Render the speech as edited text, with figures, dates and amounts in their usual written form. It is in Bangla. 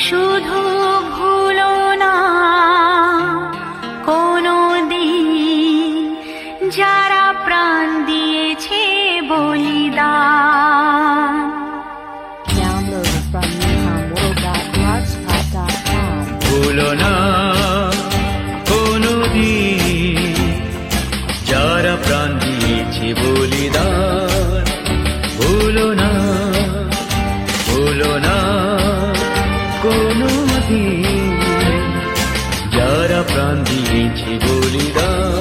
শুধু ভুলো না কোনো দিন যারা প্রাণ দিয়েছে বলিদান। Download from newhomeworld.blogspot.com. ভুলো না কোনো দিন যারা প্রাণ দিয়েছে বলিদান। ভুলো না কোনো দিন যারা প্রাণ দিয়েছে বলিদান।